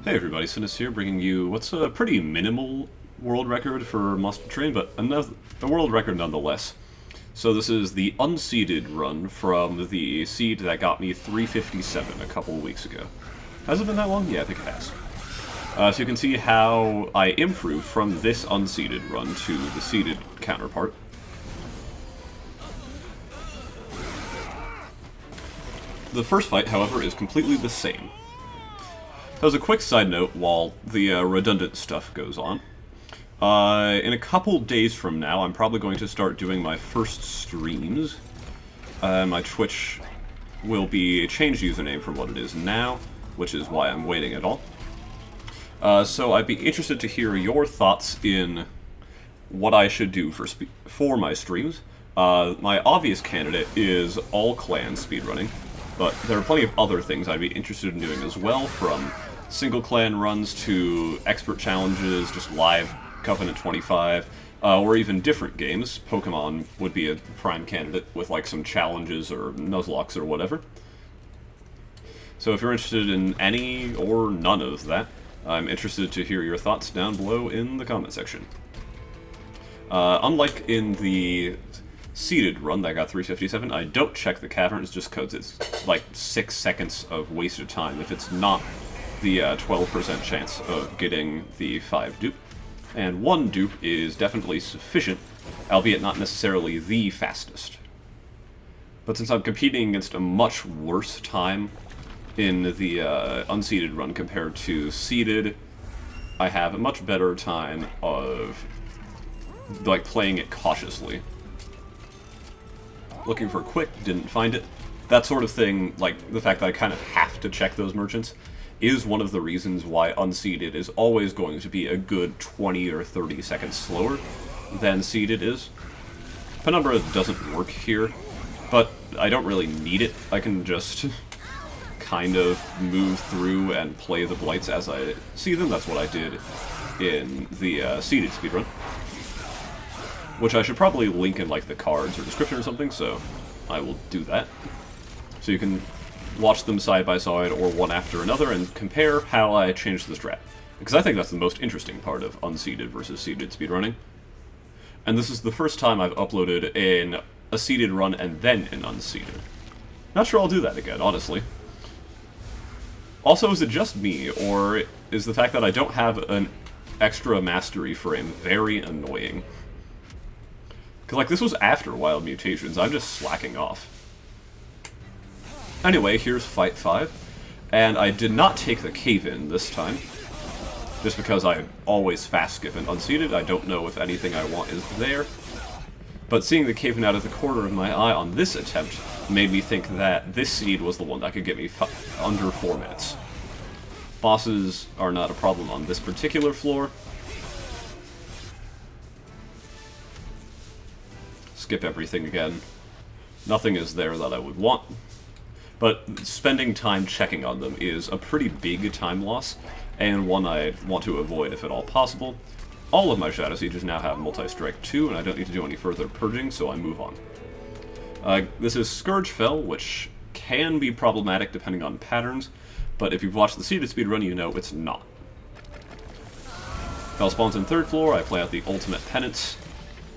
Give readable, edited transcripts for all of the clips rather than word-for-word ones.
Hey everybody, Cinis here, bringing you what's a pretty minimal world record for Monster Train, but a world record nonetheless. So this is the Unseeded run from the seed that got me 357 a couple of weeks ago. Has it been that long? Yeah, I think it has. So you can see how I improved from this Unseeded run to the seeded counterpart. The first fight, however, is completely the same. As a quick side note, while the redundant stuff goes on, in a couple days from now, I'm probably going to start doing my first streams. My Twitch will be a changed username from what it is now, which is why I'm waiting at all. So I'd be interested to hear your thoughts in what I should do for my streams. My obvious candidate is all clan speedrunning, but there are plenty of other things I'd be interested in doing as well, from single clan runs to expert challenges, just live Covenant 25, or even different games. Pokemon would be a prime candidate with like some challenges or Nuzlockes or whatever. So if you're interested in any or none of that, I'm interested to hear your thoughts down below in the comment section. Unlike in the seeded run that got 357, I don't check the caverns just because it's like 6 seconds of wasted time if it's not the 12% chance of getting the 5 dupe. And 1 dupe is definitely sufficient, albeit not necessarily the fastest. But since I'm competing against a much worse time in the unseeded run compared to seeded, I have a much better time of like playing it cautiously. Looking for quick, didn't find it. That sort of thing, like the fact that I kind of have to check those merchants, is one of the reasons why Unseeded is always going to be a good 20 or 30 seconds slower than Seeded is. Penumbra doesn't work here, but I don't really need it. I can just kind of move through and play the Blights as I see them. That's what I did in the Seeded speedrun, which I should probably link in like the cards or description or something, so I will do that. So you can watch them side by side or one after another and compare how I changed the strat. Because I think that's the most interesting part of unseeded versus seeded speedrunning. And this is the first time I've uploaded in a seeded run and then an unseeded. Not sure I'll do that again, honestly. Also, is it just me, or is the fact that I don't have an extra mastery frame very annoying? Because like this was after Wild Mutations, I'm just slacking off. Anyway, here's Fight 5, and I did not take the cave-in this time, just because I always fast-skip in Unseeded. I don't know if anything I want is there, but seeing the cave-in out of the corner of my eye on this attempt made me think that this seed was the one that could get me under 4 minutes. Bosses are not a problem on this particular floor. Skip everything again. Nothing is there that I would want. But spending time checking on them is a pretty big time loss, and one I want to avoid if at all possible. All of my Shadow Sieges now have multi-strike 2, and I don't need to do any further purging, so I move on. This is Scourge Fell, which can be problematic depending on patterns, but if you've watched the seeded speedrun, you know it's not. Fell spawns in 3rd floor, I play out the ultimate penance,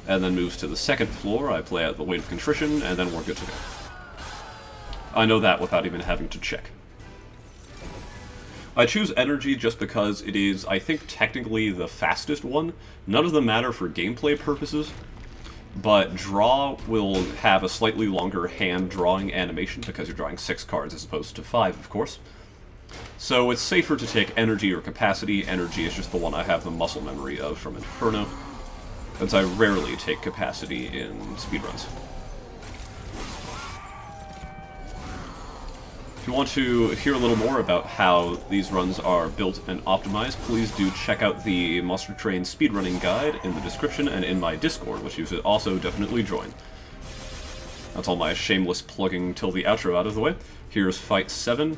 and then moves to the 2nd floor, I play out the Weight of Contrition, and then we're good to go. I know that without even having to check. I choose Energy just because it is, I think, technically the fastest one. None of them matter for gameplay purposes, but Draw will have a slightly longer hand-drawing animation because you're drawing 6 cards as opposed to 5, of course. So it's safer to take Energy or Capacity. Energy is just the one I have the muscle memory of from Inferno, since I rarely take Capacity in speedruns. If you want to hear a little more about how these runs are built and optimized, please do check out the Monster Train speedrunning guide in the description and in my Discord, which you should also definitely join. That's all my shameless plugging till the outro out of the way. Here's Fight 7.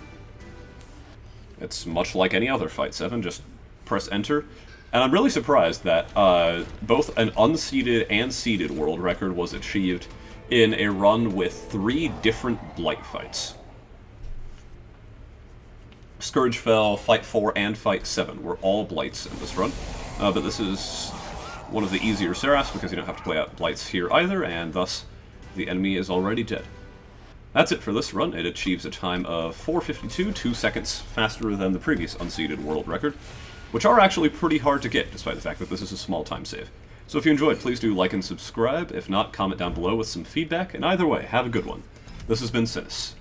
It's much like any other Fight 7, just press enter. And I'm really surprised that both an unseeded and seeded world record was achieved in a run with 3 different Blight fights. Scourge fell, Fight 4 and Fight 7 were all Blights in this run, but this is one of the easier Seraphs because you don't have to play out Blights here either, and thus the enemy is already dead. That's it for this run. It achieves a time of 4:52, 2 seconds faster than the previous Unseeded world record, which are actually pretty hard to get, despite the fact that this is a small time save. So if you enjoyed, please do like and subscribe. If not, comment down below with some feedback, and either way, have a good one. This has been Cinis.